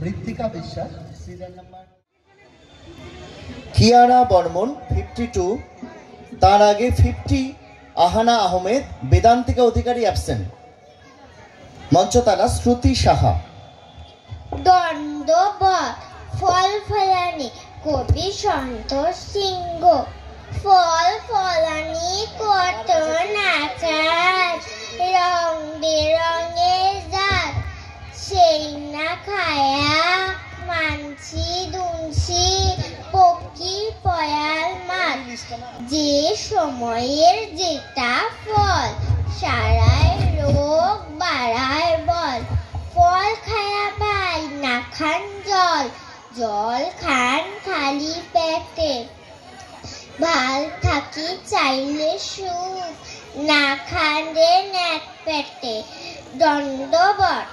মৃত্তিকা বিশ্বাস serial number. Qiana Barman 52, তার আগে 50 আহানা আহমেদ, বেদান্তিকা অধিকারী অ্যাবসেন্ট। মঞ্চতালা শ্রুতি সাহা। দণ্ডবত ফল ফলানি কবি সন্তোষ সিংহ। ফল ফলানি কত নাকার রং বেরঙের জাত, সেই না খায়া মানছি দুনছি পকি পয়াল মাছ। যে সময়ের যেটা ফল সারায় রোগ বাড়ায় বল। ফল খায়া ভাই না খান জল, জল খান খালি পেটে। ভাল থাকি চাইলে সুখ, না খান রে ন্যাক পেটে। দণ্ডবত।